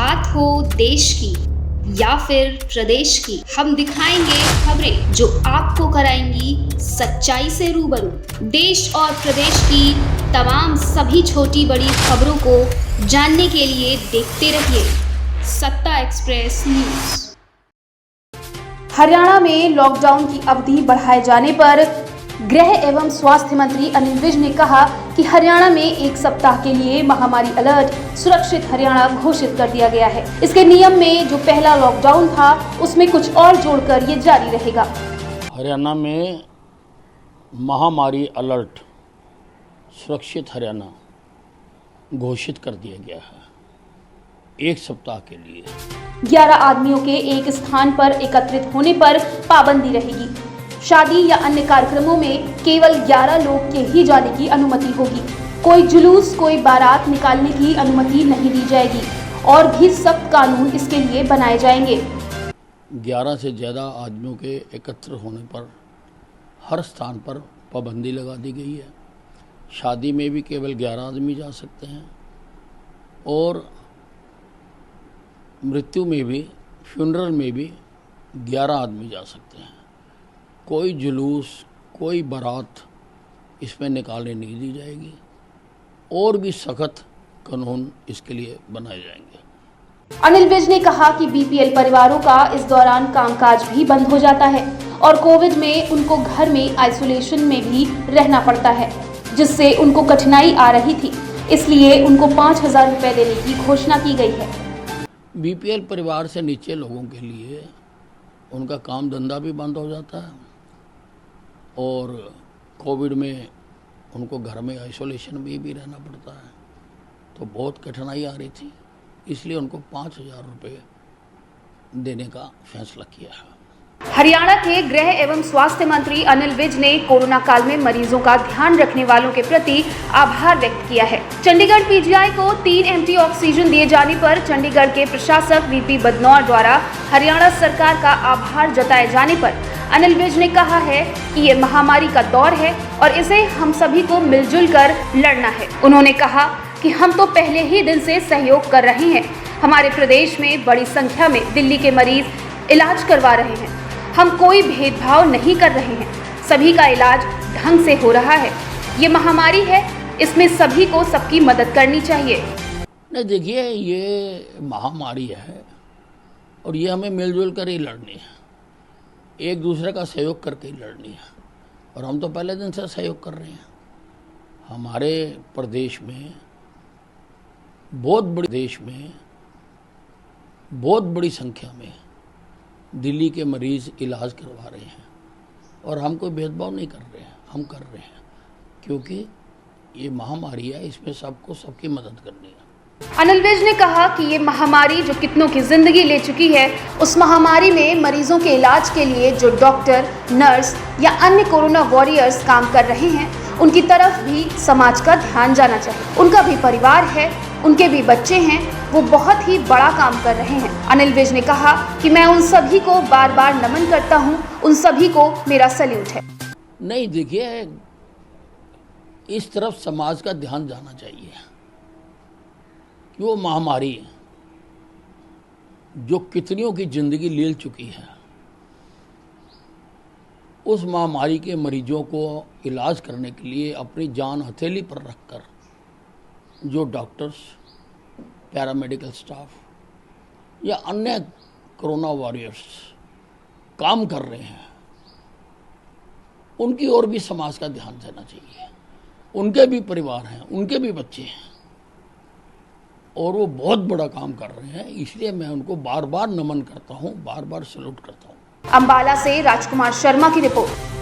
बात हो देश की या फिर प्रदेश की, हम दिखाएंगे खबरें जो आपको कराएंगी सच्चाई से रूबरू। देश और प्रदेश की तमाम सभी छोटी बड़ी खबरों को जानने के लिए देखते रहिए सत्ता एक्सप्रेस न्यूज। हरियाणा में लॉकडाउन की अवधि बढ़ाए जाने पर गृह एवं स्वास्थ्य मंत्री अनिल विज ने कहा कि हरियाणा में एक सप्ताह के लिए महामारी अलर्ट सुरक्षित हरियाणा घोषित कर दिया गया है। इसके नियम में जो पहला लॉकडाउन था उसमें कुछ और जोड़कर ये जारी रहेगा। हरियाणा में महामारी अलर्ट सुरक्षित हरियाणा घोषित कर दिया गया है एक सप्ताह के लिए। 11 आदमियों के एक स्थान पर एकत्रित होने पर पाबंदी रहेगी। शादी या अन्य कार्यक्रमों में केवल 11 लोग के ही जाने की अनुमति होगी। कोई जुलूस, कोई बारात निकालने की अनुमति नहीं दी जाएगी और भी सख्त कानून इसके लिए बनाए जाएंगे। 11 से ज़्यादा आदमियों के एकत्र होने पर हर स्थान पर पाबंदी लगा दी गई है। शादी में भी केवल 11 आदमी जा सकते हैं और मृत्यु में भी, फ्यूनरल में भी 11 आदमी जा सकते हैं। कोई जुलूस, कोई बारात इसमें निकालने नहीं दी जाएगी और भी सख्त कानून इसके लिए बनाए जाएंगे। अनिल विज ने कहा कि बीपीएल परिवारों का इस दौरान कामकाज भी बंद हो जाता है और कोविड में उनको घर में आइसोलेशन में भी रहना पड़ता है, जिससे उनको कठिनाई आ रही थी। इसलिए उनको 5,000 रुपए देने की घोषणा की गई है। बीपीएल परिवार से नीचे लोगों के लिए उनका काम धंधा भी बंद हो जाता है और कोविड में उनको घर में आइसोलेशन में भी रहना पड़ता है, तो बहुत कठिनाई आ रही थी। इसलिए उनको 5,000 रुपये देने का फैसला किया है। हरियाणा के गृह एवं स्वास्थ्य मंत्री अनिल विज ने कोरोना काल में मरीजों का ध्यान रखने वालों के प्रति आभार व्यक्त किया है। चंडीगढ़ पीजीआई को 3 एमटी ऑक्सीजन दिए जाने पर चंडीगढ़ के प्रशासक वीपी बदनौर द्वारा हरियाणा सरकार का आभार जताए जाने पर अनिल विज ने कहा है कि ये महामारी का दौर है और इसे हम सभी को मिलजुल कर लड़ना है। उन्होंने कहा कि हम तो पहले ही दिन से सहयोग कर रहे हैं। हमारे प्रदेश में बड़ी संख्या में दिल्ली के मरीज इलाज करवा रहे हैं। हम कोई भेदभाव नहीं कर रहे हैं, सभी का इलाज ढंग से हो रहा है। ये महामारी है, इसमें सभी को सबकी मदद करनी चाहिए। नहीं, देखिए, ये महामारी है और ये हमें मिलजुल कर ही लड़नी है, एक दूसरे का सहयोग करके ही लड़नी है और हम तो पहले दिन से सहयोग कर रहे हैं। हमारे प्रदेश में बहुत बड़ी संख्या में दिल्ली के मरीज़ इलाज करवा रहे हैं और हम कोई भेदभाव नहीं कर रहे हैं, हम कर रहे हैं क्योंकि ये महामारी है, इसमें सबको सबकी मदद करनी है। अनिल विज ने कहा कि ये महामारी जो कितनों की जिंदगी ले चुकी है, उस महामारी में मरीजों के इलाज के लिए जो डॉक्टर, नर्स या अन्य कोरोना वॉरियर्स काम कर रहे हैं, उनकी तरफ भी समाज का ध्यान जाना चाहिए। उनका भी परिवार है, उनके भी बच्चे हैं, वो बहुत ही बड़ा काम कर रहे हैं। अनिल विज ने कहा कि मैं उन सभी को बार बार नमन करता हूँ, उन सभी को मेरा सैल्यूट है। नहीं, देखिए, इस तरफ समाज का ध्यान जाना चाहिए कि वो महामारी जो कितनियों की जिंदगी ले चुकी है, उस महामारी के मरीजों को इलाज करने के लिए अपनी जान हथेली पर रखकर जो डॉक्टर्स, पैरामेडिकल स्टाफ या अन्य कोरोना वॉरियर्स काम कर रहे हैं, उनकी ओर भी समाज का ध्यान देना चाहिए। उनके भी परिवार हैं, उनके भी बच्चे हैं और वो बहुत बड़ा काम कर रहे हैं, इसलिए मैं उनको बार बार नमन करता हूँ, बार बार सैल्यूट करता हूँ। अंबाला से राजकुमार शर्मा की रिपोर्ट।